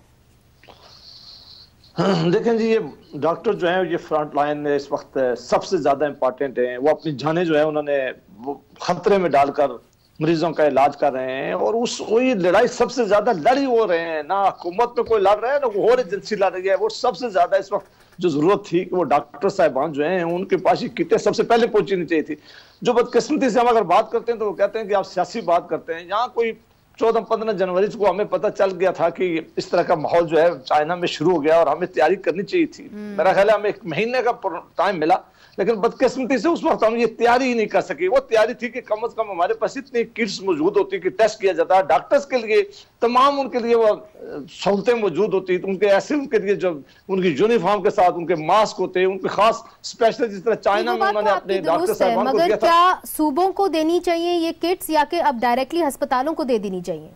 देखें जी, ये डॉक्टर जो है ये फ्रंट लाइन में इस वक्त सबसे ज्यादा इम्पोर्टेंट है। वो अपनी जानें जो है उन्होंने वो खतरे में डालकर मरीजों का इलाज कर रहे हैं और वही लड़ाई सबसे ज्यादा लड़ी हो रहे हैं। ना हुकूमत में कोई लड़ रहा है ना कोई और एजेंसी लड़ रही है। वो सबसे ज्यादा इस वक्त जो जरूरत थी कि वो डॉक्टर साहिबान जो हैं उनके पास ये किटें सबसे पहले पहुंचनी चाहिए थी। जो बदकिस्मती से हम अगर बात करते हैं तो वो कहते हैं कि आप सियासी बात करते हैं। यहाँ कोई 14-15 जनवरी को हमें पता चल गया था कि इस तरह का माहौल जो है चाइना में शुरू हो गया और हमें तैयारी करनी चाहिए थी। मेरा ख्याल है हमें 1 महीने का टाइम मिला, लेकिन बदकिस्मती से उस वक्त हम ये तैयारी ही नहीं कर सके। वो तैयारी थी कि कम से कम हमारे पास इतनी किट्स मौजूद होती कि टेस्ट किया जाता है, डॉक्टर्स के लिए तमाम उनके लिए वो सहूलतें मौजूद होती, तो उनके ऐसे उनके लिए जो उनकी यूनिफॉर्म के साथ उनके मास्क होते, उनके खास स्पेशल, जिस तरह चाइना में उन्होंने अपने डॉक्टर साहब को दिया था। क्या सूबों को देनी चाहिए ये किट्स या कि अब डायरेक्टली अस्पतालों को दे देनी चाहिए?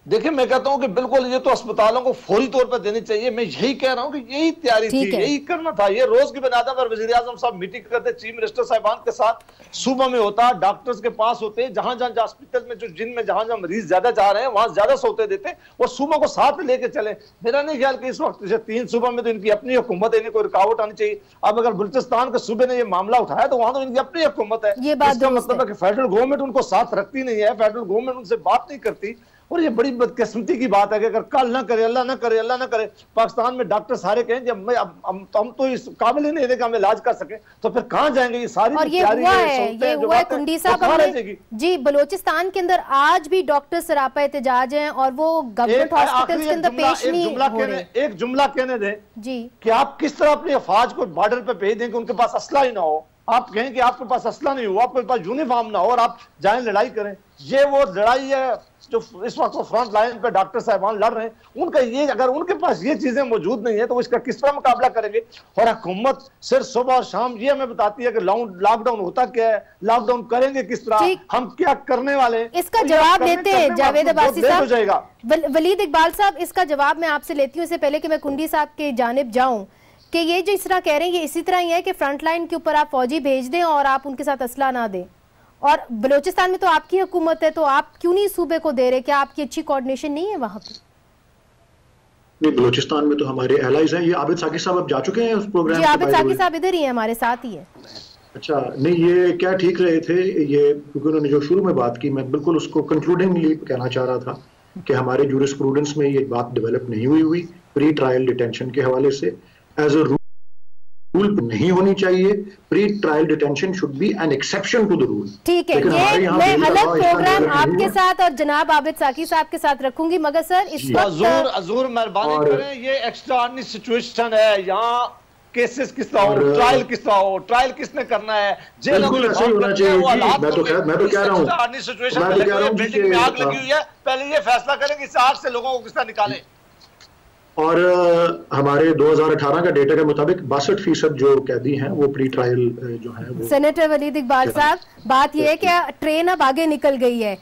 देखिए, मैं कहता हूं कि बिल्कुल ये तो अस्पतालों को फौरी तौर पर देनी चाहिए। मैं यही कह रहा हूं कि यही तैयारी थी, यही करना था। ये रोज की बुनियाद पर वजीर आजम साहब मीटिंग करते, चीफ मिनिस्टर साहिबान के साथ सूबा में होता, डॉक्टर्स के पास होते, जहां जहां हॉस्पिटल में जो जिनमें जहां जहां मरीज ज्यादा जा रहे हैं वहां ज्यादा सोते देते और सूबा को साथ लेके चले। मेरा नहीं ख्याल कि इस वक्त 3 सूबा में तो इनकी अपनी हुकूमत है, इन्हें कोई रुकावट आनी चाहिए। अब अगर बलूचिस्तान के सूबे ने यह मामला उठाया तो वहां तो इनकी अपनी हुकूमत है। इसका मतलब है कि फेडरल गवर्नमेंट उनको साथ रखती नहीं है, फेडरल गवर्नमेंट उनसे बात नहीं करती। और ये बड़ी बदकिस्मती की बात है कि अगर कल ना करे, अल्लाह ना करे, अल्लाह ना करे, पाकिस्तान में डॉक्टर सारे कहें जब हम तो इस काबिल ही नहीं है कि हम इलाज कर सके, तो फिर कहाँ जाएंगे? ये सारी और ये हुआ है कुंडी साहब जी, बलोचिस्तान के अंदर आज भी डॉक्टर सरापा एहतजाज हैं और वो गवर्नमेंट हॉस्पिटल्स के अंदर पेश नहीं हो रहे। एक जुमला कहने दें जी कि आप किस तरह अपनी अफवाज को बॉर्डर पे भेज दें कि उनके पास असला ही ना हो। आप कहें कि आपके पास असला नहीं हो, आपके पास यूनिफॉर्म ना हो और आप जाएं लड़ाई करें। ये वो लड़ाई है जो इस वक्त फ्रंट लाइन पे डॉक्टर साहबान लड़ रहे हैं। उनका ये, अगर उनके पास ये चीजें मौजूद नहीं है तो इसका किस तरह मुकाबला करेंगे? और हुकूमत सिर्फ सुबह और शाम ये हमें बताती है कि लॉकडाउन होता क्या है, लॉकडाउन करेंगे किस तरह, हम क्या करने वाले हैं। इसका जवाब देते हैं जावेद अब्बासी साहब। वलीद इकबाल साहब, इसका जवाब मैं आपसे लेती हूँ। इससे पहले कि मैं कुंडी साहब के जानिब जाऊं, कि ये जो इस तरह कह रहे हैं ये इसी तरह ही है कि फ्रंट लाइन के ऊपर आप फौजी भेज दें और आप उनके साथ असला ना दें, और बलोचिस्तान में तो आपकी हुकूमत है, तो आप क्यों नहीं सूबे को दे रहे? क्या आपकी अच्छी कोऑर्डिनेशन नहीं है वहां पे? नहीं, बलोचिस्तान में तो हमारे एलाइज हैं। ये आबिद साकी साहब अब जा चुके हैं उस प्रोग्राम जी, आबिद साकी साहब इधर ही हैं, हमारे साथ ही है। अच्छा, नहीं ये क्या ठीक रहे थे ये, क्योंकि उन्होंने जो शुरू में बात की, मैं बिल्कुल उसको कंक्लूडिंगली कहना चाह रहा था कि हमारे जूरिस्प्रूडेंस में ये बात डेवलप नहीं हुई प्री ट्रायल डिटेंशन के हवाले से। एज अ रूल नहीं होनी चाहिए, pre trial detention should be an exception to the rule. ठीक है, ये मैं अलग प्रोग्राम आपके साथ और जनाब आबिद साकी साहब के साथ रखूंगी, मगर सर इस वक्त हजूर मेहरबानी करें, ये एक्स्ट्राऑर्डिनरी सिचुएशन है, यहाँ केसेस किस तरह हो, ट्रायल किस तरह हो, ट्रायल किसने करना है, बिल्कुल ऐसा ही होना चाहिए। मैं तो कह रहा हूँ सिचुएशन में बिल्डिंग में आग लगी हुई है, पहले ये फैसला करें कि इस आग से लोगों को किस तरह निकालें। और हमारे 2018 का डेटा के मुताबिक 62% जो कैदी हैं वो प्री ट्रायल जो है वो। सेनेटर वलीद इकबाल साहब, बात यह है कि ट्रेन अब आगे निकल गई है,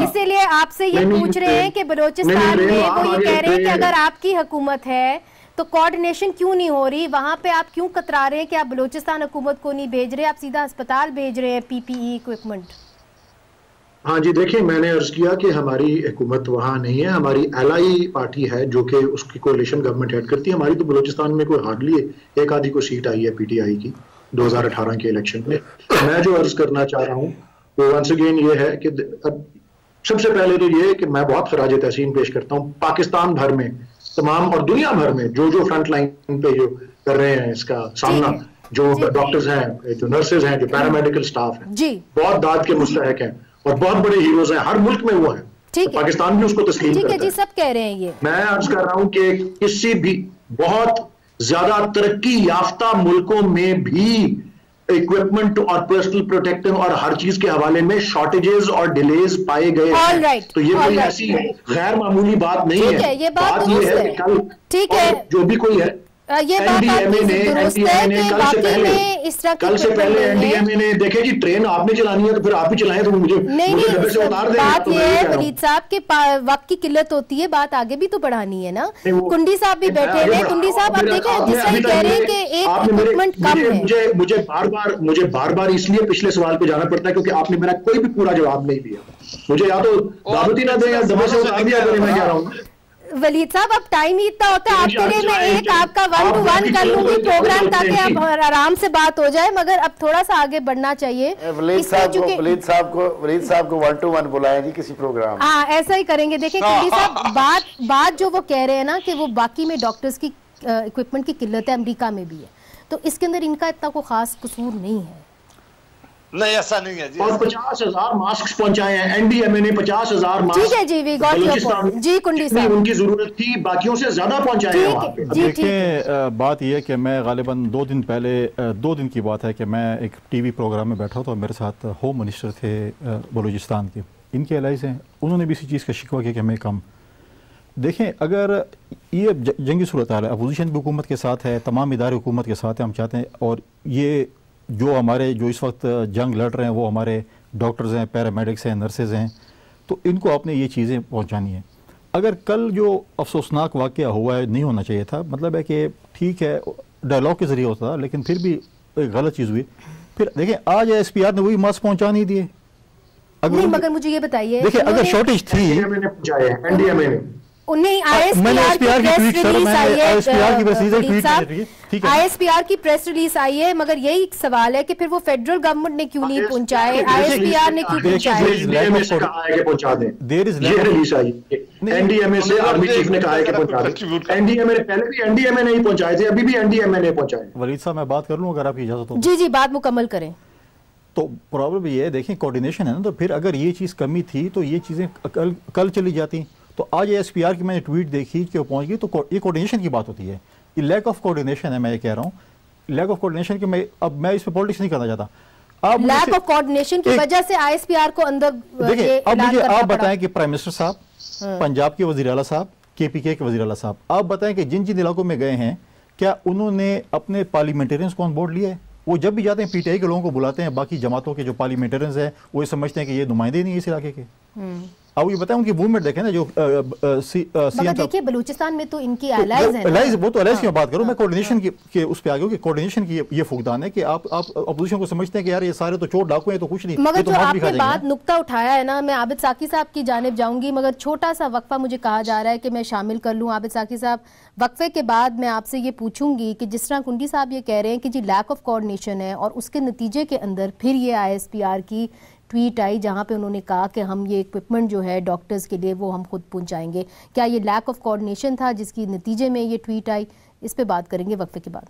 इसीलिए आपसे ये पूछ रहे हैं कि बलोचिस्तान में वो ये कह रहे हैं कि अगर आपकी हुकूमत है तो कोऑर्डिनेशन क्यों नहीं हो रही? वहां पे आप क्यों कतरा रहे हैं कि आप बलोचिस्तान हुकूमत को नहीं भेज रहे, आप सीधा अस्पताल भेज रहे हैं PPE इक्विपमेंट? हाँ जी, देखिए मैंने अर्ज किया कि हमारी हुकूमत वहाँ नहीं है, हमारी एलआई पार्टी है जो कि उसकी कोalition गवर्नमेंट हेड करती है। हमारी तो बलूचिस्तान में कोई हार्डली एक आधी को सीट आई है PTI की 2018 के इलेक्शन में। मैं जो अर्ज करना चाह रहा हूँ वो वंस अगेन ये है कि सबसे पहले तो ये कि मैं बहुत खराज तहसीन पेश करता हूँ पाकिस्तान भर में तमाम और दुनिया भर में जो फ्रंट लाइन पे जो कर रहे हैं इसका सामना, जो डॉक्टर्स हैं, जो नर्सेज हैं, जो पैरामेडिकल स्टाफ है, बहुत दाद के मुस्तहक हैं और बहुत बड़े हीरोज हैं, हर मुल्क में वो है, तो पाकिस्तान भी उसको तस्लीम करता है। जी, सब कह रहे हैं ये। मैं अर्ज कर रहा हूं कि किसी भी बहुत ज्यादा तरक्की याफ्ता मुल्कों में भी इक्विपमेंट और पर्सनल प्रोटेक्टिव और हर चीज के हवाले में शॉर्टेजेस और डिलेज पाए गए हैं। तो ये कोई ऐसी गैर मामूली बात नहीं है। ये बात ये है कि कल ठीक है जो भी कोई है, ये बात कल से पहले NDMA ने देखे जी ट्रेन आपने चलानी है तो फिर आप ही चलाएं, तो मुझे डब्बे से उतार दें। बात ये है वलीद साहब के वक्त की किल्लत होती है, बात आगे भी तो बढ़ानी है ना। कुंडी साहब भी बैठे हैं, कुंडी साहब आप देखें जिस तरह कह रहे हैं कि एक इक्विपमेंट कम है। मुझे बार बार इसलिए पिछले सवाल पे जाना पड़ता है क्योंकि आपने मेरा कोई भी पूरा जवाब नहीं दिया। मुझे या तो दावती ना दें या डब्बे से उतार दिया करें। मैं कह रहा हूँ वलीद साहब अब टाइम ही इतना होता है, आपके लिए मैं एक आपका 1 to 1 कर लूंगी प्रोग्राम ताकि आप आराम से बात हो जाए, मगर अब थोड़ा सा आगे बढ़ना चाहिए। वलीद साहब को 1 to 1 बुलाएं जी किसी प्रोग्राम। हाँ, ऐसा ही करेंगे। देखिए कुंडी साहब, बात जो वो कह रहे हैं ना कि वो बाकी में डॉक्टर्स की इक्विपमेंट की किल्लत है, अमेरिका में भी है, तो इसके अंदर इनका इतना कोई खास कसूर नहीं है। नहीं, ऐसा नहीं है जी। और 50,000 मास्क पहुंचाए हैं NDMA ने, 50,000 मास्क। ठीक है जी, वी गॉट योर पॉइंट जी कुंडी साहब। उनकी जरूरत थी, बाकियों से ज्यादा पहुंचाए हैं वहां पे। देखिए बात यह है कि मैं गालिबन 2 दिन पहले 2 दिन की बात है कि मैं एक TV प्रोग्राम में बैठा था, मेरे साथ होम मिनिस्टर थे बलूचिस्तान के, इनके एलाइज हैं, उन्होंने भी इसी चीज़ का शिकवा किया कि हमें कम। देखें अगर ये जंगी सूरत हाल है, अपोजिशन भी हुकूमत के साथ है, तमाम इदारे हुकूमत के साथ हैं, हम चाहते हैं, और ये जो इस वक्त जंग लड़ रहे हैं वो हमारे डॉक्टर्स हैं, पैरामेडिक्स हैं, नर्सेज हैं, तो इनको आपने ये चीज़ें पहुंचानी है। अगर कल जो अफसोसनाक वाक़या हुआ है नहीं होना चाहिए था, मतलब है कि ठीक है डायलॉग के ज़रिए होता था, लेकिन फिर भी एक गलत चीज़ हुई। फिर देखें आज SPR ने वही मास्क पहुँचा नहीं दिए। मगर मुझे ये बताइए, देखिए अगर शॉर्टेज थी, NDMA ने उन्हें आईएसपीआर की प्रेस रिलीज आई है, आईएसपीआर की प्रेस रिलीज आई है, मगर यही सवाल है कि फिर वो फेडरल गवर्नमेंट ने क्यों नहीं पहुंचाए, आईएसपीआर ने क्यों पहुंचाए? एनडीएमए से आर्मी चीफ ने कहा है कि पहुंचा दे। एनडीएमए ने पहले भी एनडीएमए नहीं पहुंचाए थे, अभी भी एनडीएमए नहीं पहुंचाए। वलीद साहब मैं बात कर लूं अगर आपकी इजाजत हो? जी जी, बात मुकम्मल करें। तो प्रॉब्लम ये है, देखें कोऑर्डिनेशन है ना, तो फिर अगर ये चीज़ कमी थी तो ये चीज़ें कल चली जाती। तो आज एसपीआर की मैंने ट्वीट देखी कि वो पहुंच गई, तो ये कोऑर्डिनेशन की बात होती है, ये लैक ऑफ कोऑर्डिनेशन है। मैं ये कह रहा हूँ लैक ऑफ कोऑर्डिनेशन की, अब मैं इस पर पॉलिटिक्स नहीं करना चाहता। आप लैक ऑफ कोऑर्डिनेशन की वजह से आईएसपीआर को अंदर देखिए, अब मुझे आप बताएं कि प्राइम मिनिस्टर साहब, पंजाब के वज़ीर आला साहब, केपीके के वज़ीर आला साहब, आप बताएं कि जिन जिन इलाकों में गए हैं क्या उन्होंने अपने पार्लियामेंटेरियंस को ऑन बोर्ड लिया है? वो जब भी जाते हैं पीटीआई के लोगों को बुलाते हैं, बाकी जमातों के जो पार्लियामेंटेरियंस हैं वो ये समझते हैं कि ये नुमाइंदे नहीं है इस इलाके के। अब ये बताएं उनकी मूवमेंट देखें ना, जो मगर देखिए बलूचिस्तान में तो इनकी एलाइज है, एलाइज, वो तो एलाइज की बात करूं मैं, कोऑर्डिनेशन की उस पे आ गया कि कोऑर्डिनेशन की ये फुकदान है कि आप अपोजिशन को समझते हैं कि यार ये सारे तो चोर डाकू हैं, तो कुछ नहीं। मगर जो आपने बात नुक्ता उठाया है ना, मैं आबिद साकी साहब की जानिब जाऊंगी, मगर छोटा सा वक्फा मुझे कहा जा रहा है कि मैं शामिल कर लूं। आबिद साकी साहब, वक्फे के बाद मैं आपसे ये पूछूंगी कि जिस तरह कुंडी साहब ये कह रहे हैं कि जी लैक ऑफ कोऑर्डिनेशन है, और उसके नतीजे के अंदर फिर ये आईएसपीआर की ट्वीट आई जहां पे उन्होंने कहा कि हम ये इक्विपमेंट जो है डॉक्टर्स के लिए वो हम खुद पहुंचाएंगे। क्या ये लैक ऑफ कोऑर्डिनेशन था जिसकी नतीजे में ये ट्वीट आई? इस पे बात करेंगे वक्फे के बाद।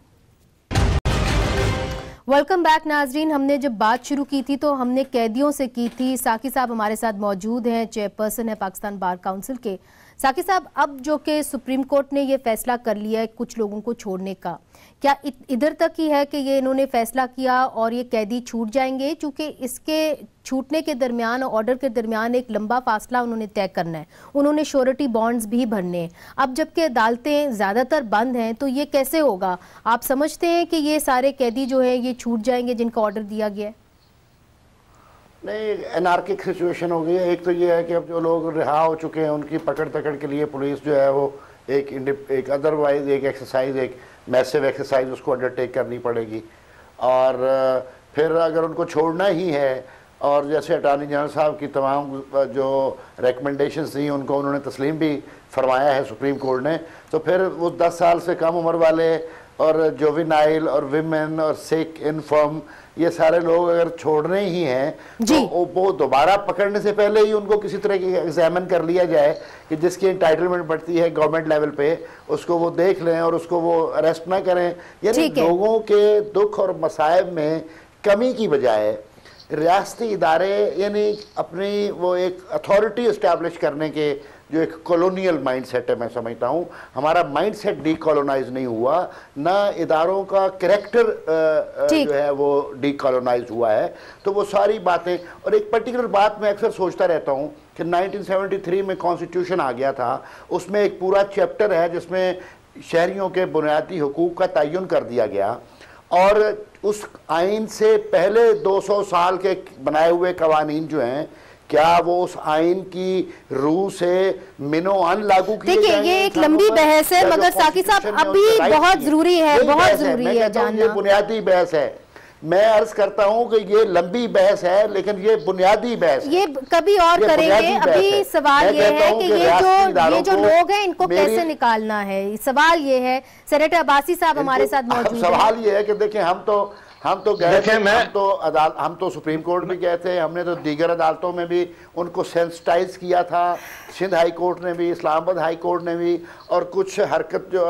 वेलकम बैक नाजरीन। हमने जब बात शुरू की थी तो हमने कैदियों से की थी। साकी साहब हमारे साथ मौजूद हैं, चेयरपर्सन है पाकिस्तान बार काउंसिल के। साकी साहब, अब जो कि सुप्रीम कोर्ट ने ये फैसला कर लिया है कुछ लोगों को छोड़ने का, क्या इधर तक ही है कि ये इन्होंने फैसला किया और ये कैदी छूट जाएंगे? चूंकि इसके छूटने के दरमियान और ऑर्डर के दरमियान एक लंबा फासला उन्होंने तय करना है, उन्होंने श्योरिटी बॉन्ड्स भी भरने हैं। अब जबकि अदालतें ज़्यादातर बंद हैं तो ये कैसे होगा? आप समझते हैं कि ये सारे कैदी जो है ये छूट जाएंगे जिनका ऑर्डर दिया गया है? नहीं, एनार्किक सिचुएशन हो गई है। एक तो ये है कि अब जो लोग रिहा हो चुके हैं उनकी पकड़ तकड़ के लिए पुलिस जो है वो एक अदरवाइज एक एक्सरसाइज, एक मैसिव एक्सरसाइज उसको अंडरटेक करनी पड़ेगी। और फिर अगर उनको छोड़ना ही है, और जैसे अटॉर्नी जनरल साहब की तमाम जो रिकमेंडेशंस थी उनको उन्होंने तस्लीम भी फरमाया है सुप्रीम कोर्ट ने, तो फिर वो 10 साल से कम उम्र वाले और जोविनाइल और विमेन और सिक इनफर्म ये सारे लोग अगर छोड़ने ही हैं तो वो दोबारा पकड़ने से पहले ही उनको किसी तरह की एग्जामिन कर लिया जाए कि जिसकी एंटाइटलमेंट बढ़ती है गवर्नमेंट लेवल पे, उसको वो देख लें और उसको वो अरेस्ट ना करें। यानी लोगों के दुख और मसाइब में कमी की बजाय रियासती इदारे यानी अपनी वो एक अथॉरिटी इस्टेब्लिश करने के जो एक कॉलोनियल माइंडसेट है, मैं समझता हूँ हमारा माइंडसेट डीकॉलोनाइज नहीं हुआ, ना इदारों का कैरेक्टर जो है वो डीकॉलोनाइज हुआ है। तो वो सारी बातें, और एक पर्टिकुलर बात मैं अक्सर सोचता रहता हूँ कि 1973 में कॉन्स्टिट्यूशन आ गया था, उसमें एक पूरा चैप्टर है जिसमें शहरियों के बुनियादी हुकूक का तयन कर दिया गया, और उस आइन से पहले 200 साल के बनाए हुए कवानीन जो हैं क्या वो उस आइन की रूह से मिनो अन लागू किए जाएंगे? देखिए ये एक लंबी बहस है, मगर साकी साहब अभी बहुत जरूरी है, बहुत जरूरी है जानना। ये बुनियादी बहस है, मैं अर्ज करता हूं कि ये लंबी बहस है लेकिन ये बुनियादी बहस है, ये कभी और करेंगे। अभी सवाल ये है कि ये जो लोग हैं इनको कैसे निकालना है, सवाल ये है। सेनेटर अब्बासी साहब हमारे साथ मौजूद हैं। सवाल ये है कि देखिए हम तो गए थे, हम तो सुप्रीम कोर्ट भी गए थे, हमने तो दीगर अदालतों में भी उनको सेंसिटाइज किया था, सिंध हाई कोर्ट ने भी, इस्लामाबाद हाई कोर्ट ने भी, और कुछ हरकत जो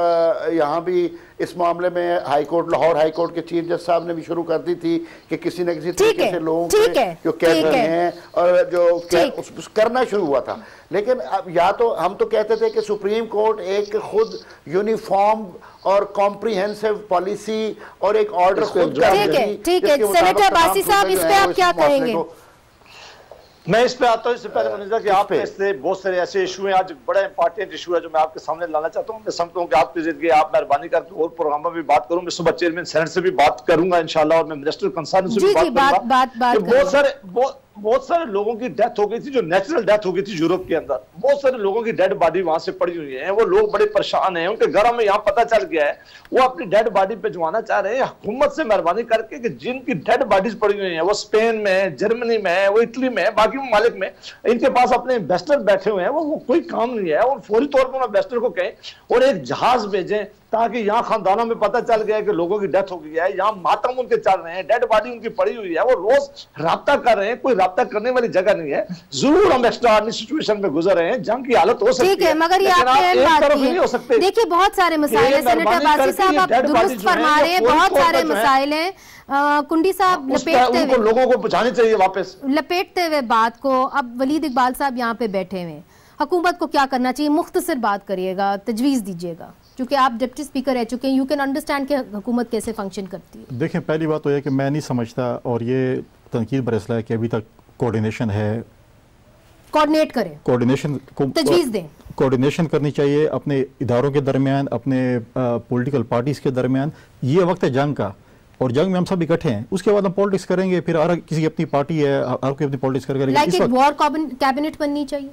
यहाँ भी इस मामले में high court, Lahore high court के चीफ जज साहब ने भी शुरू कर दी थी कि किसी न किसी तरीके से लोगों के जो कह रहे हैं और जो करना शुरू हुआ था। लेकिन अब या तो हम तो कहते थे कि सुप्रीम कोर्ट एक खुद यूनिफॉर्म और कॉम्प्रिहेंसिव पॉलिसी और एक ऑर्डर खुद ठीक है। सेनेटर अब्बासी साहब इस पे आप क्या कहेंगे? मैं इस पे आता हूँ। इससे पहले मनीषा कि आप इससे बहुत सारे ऐसे इशू हैं, आज बड़ा इंपॉर्टेंट इशू है जो मैं आपके सामने लाना चाहता हूँ। मैं समझता हूँ कि आपकी जिंदगी आप मेहरबानी करके और प्रोग्राम में भी बात करूँ, मैं सुबह चेयरमैन सेनेट से भी बात करूंगा इंशाल्लाह, और मैं मिनिस्टर कंसर्न से भी बात करूंगा। बहुत बहुत सारे लोगों की डेथ हो गई थी, जो नेचुरल डेथ हो गई थी यूरोप के अंदर। बहुत सारे लोगों की डेड बॉडी वहां से पड़ी हुई है, वो लोग बड़े परेशान हैं, उनके घरों में यहाँ पता चल गया है, वो अपनी डेड बॉडी भिजवाना चाह रहे हैं हुकूमत से मेहरबानी करके कि जिनकी डेड बॉडीज पड़ी हुई हैं, वो स्पेन में, जर्मनी में, वो इटली में, बाकी ममालिक में, इनके पास अपने इन्वेस्टर बैठे हुए हैं, वो कोई काम नहीं है, और फौरी तौर पर इन्वेस्टर को कहें और एक जहाज भेजें, ताकि यहाँ खानदानों में पता चल गया कि लोगों की डेथ हो गई है, यहाँ मातम उनके चल रहे हैं, डेड बॉडी उनकी पड़ी हुई है, वो रोज राब्ता कर रहे हैं, कोई राब्ता करने वाली जगह नहीं है। जरूर हम एक्स्ट्राऑर्डिनरी सिचुएशन में गुजर रहे हैं, जंग की हालत हो सकती है, मगर ये नहीं हो सकते। देखिए बहुत सारे मसाइल हैं सेनेटर अब्बासी साहब, आप दुरुस्त फरमा रहे हैं, बहुत सारे मसाइल हैं। कुंडी साहब लपेटते हुए लोगों को पहुंचानी चाहिए वापस, लपेटते हुए बात को, अब वलीद इकबाल साहब यहाँ पे बैठे हुए, हुकूमत को क्या करना चाहिए, मुख्तसर बात करिएगा, तजवीज़ दीजिएगा, क्योंकि आप डिप्टी स्पीकर रह चुके हैं, यू कैन अंडरस्टैंड कि हुकूमत कैसे फंक्शन करती है। देखें, पहली बात तो यह कि मैं नहीं समझता, और ये तनकीद पर इसलिए कि अभी तक कोऑर्डिनेशन है, कोऑर्डिनेट करें, कोऑर्डिनेशन को तजवीज़ दें, कोऑर्डिनेशन करनी चाहिए अपने इदारों के दरमियान, अपने पॉलिटिकल पार्टीज़ के दरमियान। ये वक्त है जंग का, और जंग में हम सब इकट्ठे हैं, उसके बाद हम पॉलिटिक्स करेंगे, फिर हर किसी की अपनी पार्टी है, हर कोई अपनी पॉलिटिक्स करेगा। लाइक एक वॉर कैबिनेट बननी चाहिए।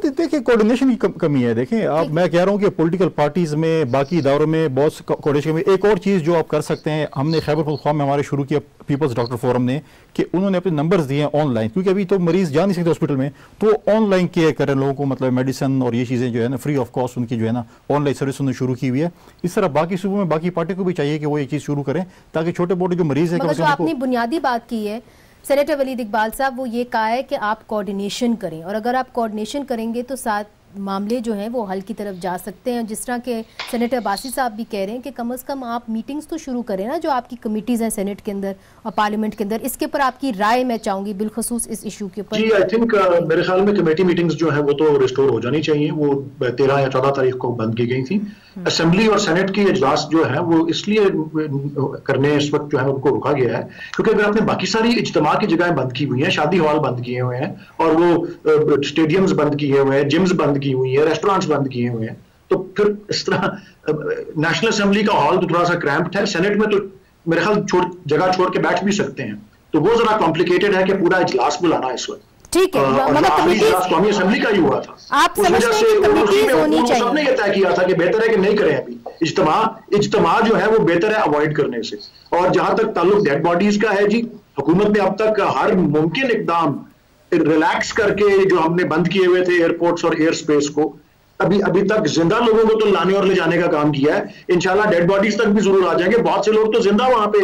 देखिए कोऑर्डिनेशन की कमी है। देखें आप, मैं कह रहा हूँ कि पॉलिटिकल पार्टीज में, बाकी इदारों में बहुत कोऑर्डिनेशन कमी। एक और चीज़ जो आप कर सकते हैं, हमने खैबर पख्तूनख्वा में हमारे शुरू किया पीपल्स डॉक्टर फोरम ने, कि उन्होंने अपने नंबर्स दिए हैं ऑनलाइन, क्योंकि अभी तो मरीज जा नहीं सकते हॉस्पिटल में, तो ऑनलाइन केयर करें लोगों को, मतलब मेडिसिन और ये चीज़ें जो है ना फ्री ऑफ कॉस्ट उनकी जो है ना ऑनलाइन सर्विस उन्होंने शुरू की हुई है। इस तरह बाकी सूबों में बाकी पार्टी को भी चाहिए कि वो ये चीज़ शुरू करें, ताकि छोटे मोटे जो मरीज है, जो आपने बुनियादी बात की है सेनेटर वलीद इकबाल साहब, वो ये कहा है कि आप कोऑर्डिनेशन करें, और अगर आप कोऑर्डिनेशन करेंगे तो साथ मामले जो हैं वो हल की तरफ जा सकते हैं। जिस तरह के सेनेटर अब्बासी साहब भी कह रहे हैं कि कम से कम आप मीटिंग्स तो शुरू करें ना, जो आपकी कमिटीज़ हैं सेनेट के अंदर और पार्लियामेंट के अंदर। इसके ऊपर आपकी राय मैं चाहूँगी बिलखसूस इस इशू के ऊपर। जी, आई थिंक मेरे ख्याल में कमेटी मीटिंग्स जो है वो तो रिस्टोर हो जानी चाहिए। वो 13 या 14 तारीख को बंद की गई थी। असेंबली और सेनेट की इजलास जो है वो इसलिए करने इस वक्त जो है उनको रुका गया है क्योंकि अगर आपने बाकी सारी इज्तिमा की जगह बंद की हुई हैं, शादी हॉल बंद किए हुए हैं, और वो स्टेडियम्स बंद किए हुए हैं, जिम्स बंद की हुई है, रेस्टोरेंट्स बंद किए हुए हैं, तो फिर इस तरह नेशनल असेंबली का हॉल तो थोड़ा सा क्रैम्प्ड है, सेनेट में तो मेरे ख्याल जगह छोड़ के बैठ भी सकते हैं, तो वो जरा कॉम्प्लिकेटेड है कि पूरा इजलास बुलाना इस वक्त। ठीक है, मतलब कौमी असेंबली का ही हुआ था, आप समझते हैं कि कमिटीज होनी चाहिए। सबने ये तय किया था कि बेहतर है कि नहीं करें अभी इज्तिमा जो है वो बेहतर है अवॉइड करने से। और जहां तक ताल्लुक डेड बॉडीज का है, जी हुकूमत ने अब तक हर मुमकिन इकदाम रिलैक्स करके जो हमने बंद किए हुए थे एयरपोर्ट्स और एयर स्पेस को, अभी तक जिंदा लोगों को तो लाने और ले जाने का काम किया है। इंशाल्लाह डेड बॉडीज तक भी जरूर आ जाएंगे। बहुत से लोग तो जिंदा वहां पे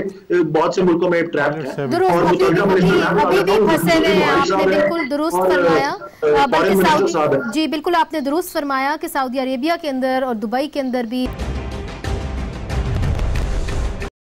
बहुत से मुल्कों में ट्रैप्ड हैं और बिल्कुल दुरुस्त फरमाया। जी बिल्कुल, आपने दुरुस्त फरमाया कि सऊदी अरेबिया के अंदर और दुबई के अंदर भी